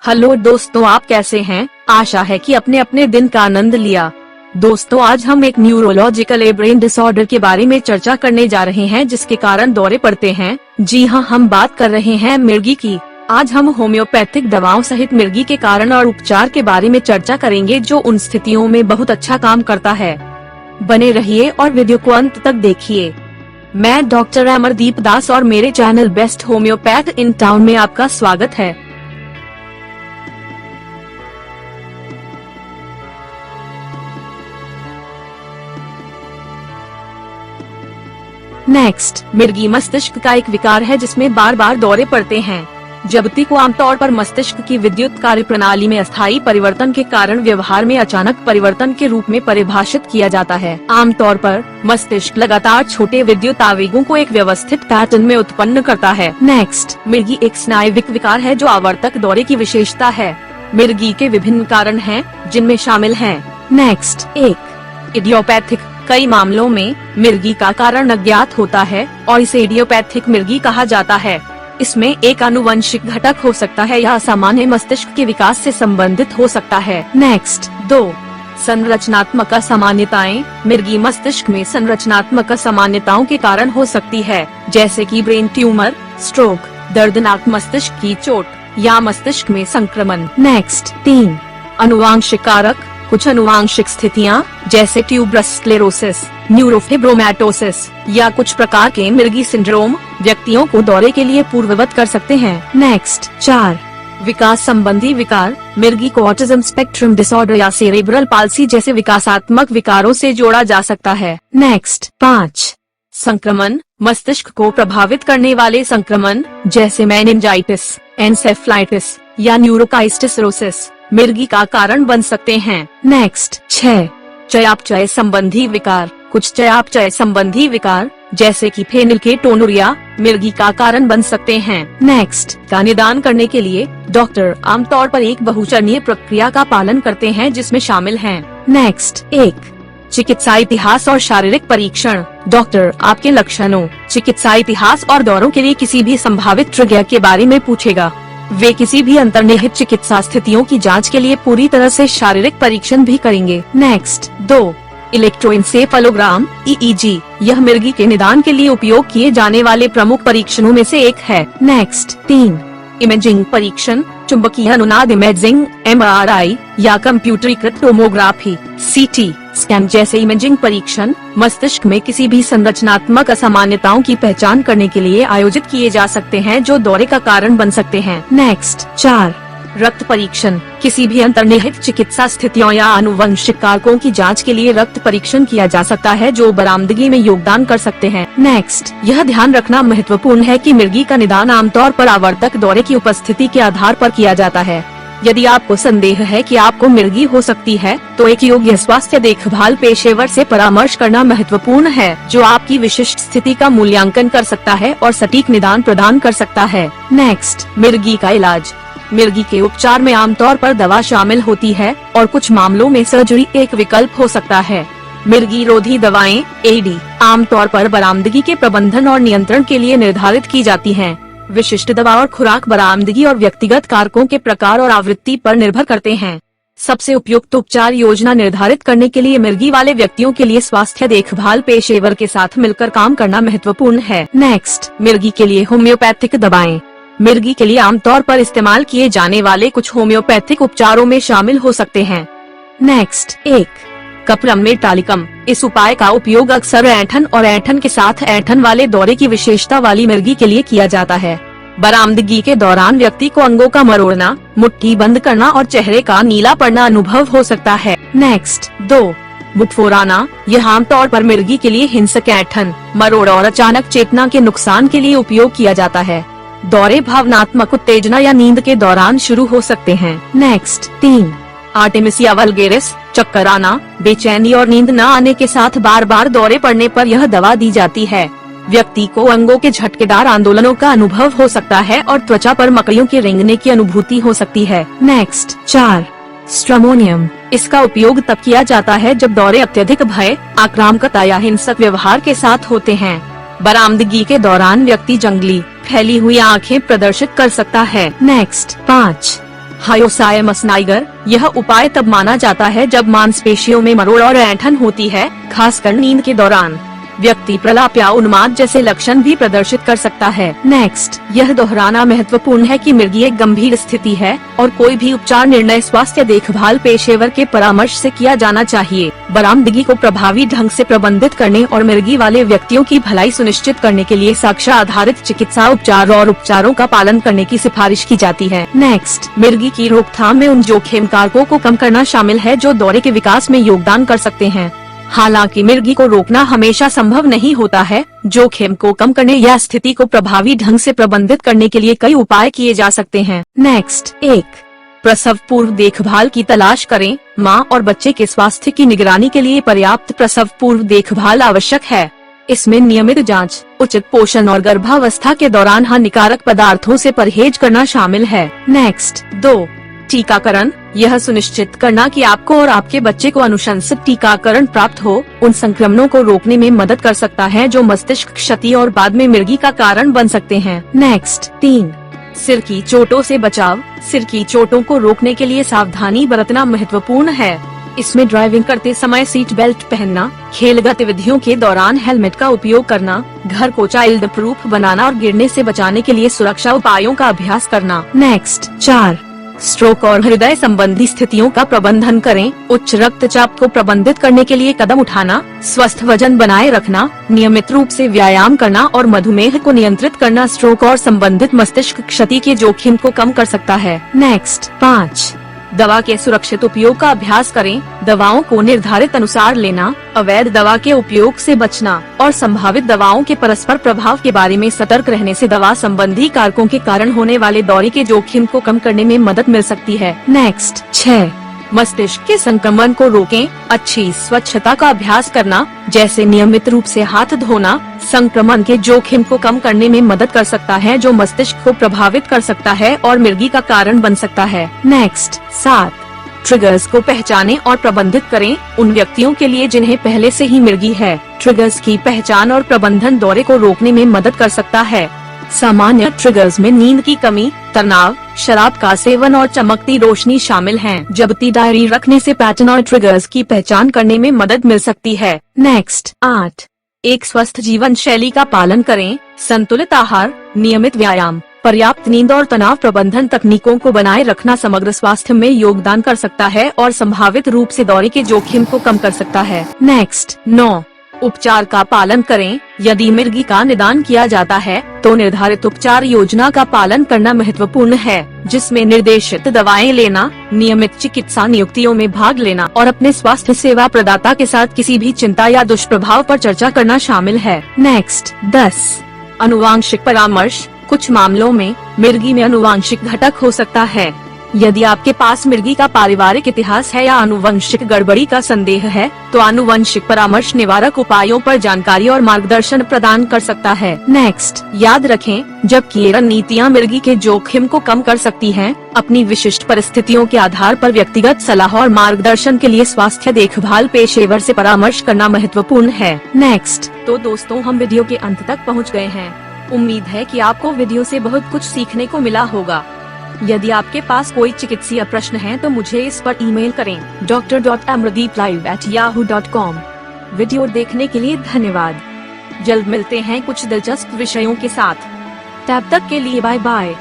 Hello दोस्तों, आप कैसे हैं? आशा है कि अपने अपने दिन का आनंद लिया। दोस्तों, आज हम एक न्यूरोलॉजिकल ब्रेन डिसऑर्डर के बारे में चर्चा करने जा रहे हैं जिसके कारण दौरे पड़ते हैं। जी हाँ, हम बात कर रहे हैं मिर्गी की। आज हम होम्योपैथिक दवाओं सहित मिर्गी के कारण और उपचार के बारे में चर्चा करेंगे जो उन स्थितियों में बहुत अच्छा काम करता है। बने रहिए और वीडियो को अंत तक देखिए। मैं डॉक्टर अमरदीप दास और मेरे channel best homeopath in town में आपका स्वागत है। नेक्स्ट, मिर्गी मस्तिष्क का एक विकार है जिसमें बार बार दौरे पड़ते हैं। जबकि को आमतौर पर मस्तिष्क की विद्युत कार्य प्रणाली में अस्थायी परिवर्तन के कारण व्यवहार में अचानक परिवर्तन के रूप में परिभाषित किया जाता है। आमतौर पर मस्तिष्क लगातार छोटे विद्युत आवेगों को एक व्यवस्थित पैटर्न में उत्पन्न करता है। नेक्स्ट, मिर्गी एक स्नायविक विकार है जो आवर्तक दौरे की विशेषता है। मिर्गी के विभिन्न कारण हैं जिनमें शामिल हैं। नेक्स्ट, एक इडियोपैथिक। कई मामलों में मिर्गी का कारण अज्ञात होता है और इसे इडियोपैथिक मिर्गी कहा जाता है। इसमें एक आनुवंशिक घटक हो सकता है या असामान्य मस्तिष्क के विकास से संबंधित हो सकता है। नेक्स्ट, 2 संरचनात्मक असामान्यताएं। मिर्गी मस्तिष्क में संरचनात्मक असामान्यताओं के कारण हो सकती है, जैसे कि ब्रेन ट्यूमर, स्ट्रोक, दर्दनाक मस्तिष्क की चोट या मस्तिष्क में संक्रमण। नेक्स्ट, 3 अनुवांशिक कारक। कुछ अनुवांशिक स्थितियां जैसे ट्यूबरस स्क्लेरोसिस, न्यूरोफिब्रोमैटोसिस या कुछ प्रकार के मिर्गी सिंड्रोम व्यक्तियों को दौरे के लिए पूर्ववत कर सकते हैं। नेक्स्ट, 4 विकास संबंधी विकार। मिर्गी को ऑटिज्म स्पेक्ट्रम डिसऑर्डर या सेरेब्रल पाल्सी जैसे विकासात्मक विकारों से जोड़ा जा सकता है। नेक्स्ट, 5 संक्रमण। मस्तिष्क को प्रभावित करने वाले संक्रमण जैसे मेनिंजाइटिस, एन्सेफ्लाइटिस या न्यूरोकाइस्टिस मिर्गी का कारण बन सकते हैं। नेक्स्ट, 6 चयापचय संबंधी विकार। कुछ चयापचय संबंधी विकार जैसे कि फेनिलकेटोनुरिया मिर्गी का कारण बन सकते हैं। नेक्स्ट, का निदान करने के लिए डॉक्टर आमतौर पर एक बहुचरणीय प्रक्रिया का पालन करते हैं जिसमें शामिल हैं। नेक्स्ट, 1 चिकित्सा इतिहास और शारीरिक परीक्षण। डॉक्टर आपके लक्षणों, चिकित्सा इतिहास और दौरों के लिए किसी भी संभावित ट्रिगर के बारे में पूछेगा। वे किसी भी अंतर्निहित चिकित्सा स्थितियों की जांच के लिए पूरी तरह से शारीरिक परीक्षण भी करेंगे। Next, 2 इलेक्ट्रोएन्सेफेलोग्राम (EEG). यह मिर्गी के निदान के लिए उपयोग किए जाने वाले प्रमुख परीक्षणों में से एक है। नेक्स्ट, 3 इमेजिंग परीक्षण। चुंबकीय अनुनाद इमेजिंग (MRI) या कंप्यूटरीकृत टोमोग्राफी (CT) स्कैन जैसे इमेजिंग परीक्षण मस्तिष्क में किसी भी संरचनात्मक असामान्यताओं की पहचान करने के लिए आयोजित किए जा सकते हैं जो दौरे का कारण बन सकते हैं। नेक्स्ट, 4 रक्त परीक्षण। किसी भी अंतर्निहित चिकित्सा स्थितियों या आनुवंशिक कारकों की जांच के लिए रक्त परीक्षण किया जा सकता है जो बरामदगी में योगदान कर सकते हैं। नेक्स्ट, यह ध्यान रखना महत्वपूर्ण है कि मिर्गी का निदान आमतौर पर आवर्तक दौरे की उपस्थिति के आधार पर किया जाता है। यदि आपको संदेह है कि आपको मिर्गी हो सकती है तो एक योग्य स्वास्थ्य देखभाल पेशेवर से परामर्श करना महत्वपूर्ण है जो आपकी विशिष्ट स्थिति का मूल्यांकन कर सकता है और सटीक निदान प्रदान कर सकता है। नेक्स्ट, मिर्गी का इलाज। मिर्गी के उपचार में आमतौर पर दवा शामिल होती है और कुछ मामलों में सर्जरी एक विकल्प हो सकता है। मिर्गी रोधी दवाएं (AD) आमतौर पर बरामदगी के प्रबंधन और नियंत्रण के लिए निर्धारित की जाती हैं। विशिष्ट दवा और खुराक बरामदगी और व्यक्तिगत कारकों के प्रकार और आवृत्ति पर निर्भर करते हैं। सबसे उपयुक्त उपचार योजना निर्धारित करने के लिए मिर्गी वाले व्यक्तियों के लिए स्वास्थ्य देखभाल पेशेवर के साथ मिलकर काम करना महत्वपूर्ण है। नेक्स्ट, मिर्गी के लिए होम्योपैथिक दवाएं। मिर्गी के लिए आमतौर पर इस्तेमाल किए जाने वाले कुछ होम्योपैथिक उपचारों में शामिल हो सकते हैं। नेक्स्ट, 1 कपरम मेटालिकम। इस उपाय का उपयोग अक्सर ऐंठन और ऐंठन के साथ ऐंठन वाले दौरे की विशेषता वाली मिर्गी के लिए किया जाता है। बरामदगी के दौरान व्यक्ति को अंगों का मरोड़ना, मुट्ठी बंद करना और चेहरे का नीला पड़ना अनुभव हो सकता है। नेक्स्ट, 2 बुटफोराना। यह आमतौर पर मिर्गी के लिए हिंसक ऐंठन, मरोड़ और अचानक चेतना के नुकसान के लिए उपयोग किया जाता है। दौरे भावनात्मक उत्तेजना या नींद के दौरान शुरू हो सकते हैं। Next, 3 Artemisia vulgaris. चक्कर आना, बेचैनी और नींद न आने के साथ बार बार दौरे पड़ने पर यह दवा दी जाती है। व्यक्ति को अंगों के झटकेदार आंदोलनों का अनुभव हो सकता है और त्वचा पर मकड़ियों के रेंगने की अनुभूति हो सकती है। नेक्स्ट, 4 स्ट्रमोनियम। इसका उपयोग तब किया जाता है जब दौरे अत्यधिक भय, आक्रामकता या हिंसक व्यवहार के साथ होते हैं। बरामदगी के दौरान व्यक्ति जंगली, फैली हुई आंखें प्रदर्शित कर सकता है। नेक्स्ट, 5 हायोसायमस नाइगर, यह उपाय तब माना जाता है जब मांसपेशियों में मरोड़ और ऐंठन होती है, खासकर नींद के दौरान। व्यक्ति प्रलाप या उन्माद जैसे लक्षण भी प्रदर्शित कर सकता है। नेक्स्ट, यह दोहराना महत्वपूर्ण है कि मिर्गी एक गंभीर स्थिति है और कोई भी उपचार निर्णय स्वास्थ्य देखभाल पेशेवर के परामर्श से किया जाना चाहिए। बरामदगी को प्रभावी ढंग से प्रबंधित करने और मिर्गी वाले व्यक्तियों की भलाई सुनिश्चित करने के लिए साक्ष्य आधारित चिकित्सा उपचार और उपचारों का पालन करने की सिफारिश की जाती है। नेक्स्ट, मिर्गी की रोकथाम में उन जोखिम कारकों को कम करना शामिल है जो दौरे के विकास में योगदान कर सकते हैं। हालांकि मिर्गी को रोकना हमेशा संभव नहीं होता है। जोखिम को कम करने या स्थिति को प्रभावी ढंग से प्रबंधित करने के लिए कई उपाय किए जा सकते हैं। नेक्स्ट, 1. प्रसव पूर्व देखभाल की तलाश करें। मां और बच्चे के स्वास्थ्य की निगरानी के लिए पर्याप्त प्रसव पूर्व देखभाल आवश्यक है। इसमें नियमित जांच, उचित पोषण और गर्भावस्था के दौरान हानिकारक पदार्थों से परहेज करना शामिल है। नेक्स्ट, 2. टीकाकरण, यह सुनिश्चित करना कि आपको और आपके बच्चे को अनुशंसित टीकाकरण प्राप्त हो उन संक्रमणों को रोकने में मदद कर सकता है जो मस्तिष्क क्षति और बाद में मिर्गी का कारण बन सकते हैं। नेक्स्ट, 3. सिर की चोटों से बचाव, सिर की चोटों को रोकने के लिए सावधानी बरतना महत्वपूर्ण है। इसमें ड्राइविंग करते समय सीट बेल्ट पहनना, खेल गतिविधियों के दौरान हेलमेट का उपयोग करना, घर को चाइल्ड प्रूफ बनाना और गिरने से बचाने के लिए सुरक्षा उपायों का अभ्यास करना। नेक्स्ट, 4. स्ट्रोक और हृदय संबंधी स्थितियों का प्रबंधन करें। उच्च रक्तचाप को प्रबंधित करने के लिए कदम उठाना, स्वस्थ वजन बनाए रखना, नियमित रूप से व्यायाम करना और मधुमेह को नियंत्रित करना स्ट्रोक और संबंधित मस्तिष्क क्षति के जोखिम को कम कर सकता है। नेक्स्ट, 5. दवा के सुरक्षित उपयोग का अभ्यास करें। दवाओं को निर्धारित अनुसार लेना, अवैध दवा के उपयोग से बचना और संभावित दवाओं के परस्पर प्रभाव के बारे में सतर्क रहने से दवा संबंधी कारकों के कारण होने वाले दौरे के जोखिम को कम करने में मदद मिल सकती है। नेक्स्ट, 6. मस्तिष्क के संक्रमण को रोकें। अच्छी स्वच्छता का अभ्यास करना, जैसे नियमित रूप से हाथ धोना, संक्रमण के जोखिम को कम करने में मदद कर सकता है जो मस्तिष्क को प्रभावित कर सकता है और मिर्गी का कारण बन सकता है। नेक्स्ट, 7. ट्रिगर्स को पहचानें और प्रबंधित करें। उन व्यक्तियों के लिए जिन्हें पहले से ही मिर्गी है, ट्रिगर्स की पहचान और प्रबंधन दौरे को रोकने में मदद कर सकता है। सामान्य ट्रिगर्स में नींद की कमी, तनाव, शराब का सेवन और चमकती रोशनी शामिल हैं। जबकि डायरी रखने से पैटर्न और ट्रिगर्स की पहचान करने में मदद मिल सकती है। नेक्स्ट, 8. एक स्वस्थ जीवन शैली का पालन करें। संतुलित आहार, नियमित व्यायाम, पर्याप्त नींद और तनाव प्रबंधन तकनीकों को बनाए रखना समग्र स्वास्थ्य में योगदान कर सकता है और संभावित रूप से दौरे के जोखिम को कम कर सकता है। नेक्स्ट, 9. उपचार का पालन करें। यदि मिर्गी का निदान किया जाता है तो निर्धारित उपचार योजना का पालन करना महत्वपूर्ण है, जिसमें निर्देशित दवाएं लेना, नियमित चिकित्सा नियुक्तियों में भाग लेना और अपने स्वास्थ्य सेवा प्रदाता के साथ किसी भी चिंता या दुष्प्रभाव पर चर्चा करना शामिल है। नेक्स्ट, 10. अनुवांशिक परामर्श, कुछ मामलों में मिर्गी में अनुवांशिक घटक हो सकता है। यदि आपके पास मिर्गी का पारिवारिक इतिहास है या आनुवंशिक गड़बड़ी का संदेह है, तो आनुवंशिक परामर्श निवारक उपायों पर जानकारी और मार्गदर्शन प्रदान कर सकता है। नेक्स्ट, याद रखें, जबकि ये रणनीतियाँ मिर्गी के जोखिम को कम कर सकती हैं, अपनी विशिष्ट परिस्थितियों के आधार पर व्यक्तिगत सलाह और मार्गदर्शन के लिए स्वास्थ्य देखभाल पेशेवर से परामर्श करना महत्वपूर्ण है। नेक्स्ट, तो दोस्तों, हम वीडियो के अंत तक पहुँच गए हैं। उम्मीद है कि आपको वीडियो से बहुत कुछ सीखने को मिला होगा। यदि आपके पास कोई चिकित्सीय प्रश्न है तो मुझे इस पर ईमेल करें dr.amradeeplive@yahoo.com। वीडियो देखने के लिए धन्यवाद। जल्द मिलते हैं कुछ दिलचस्प विषयों के साथ। तब तक के लिए बाय बाय।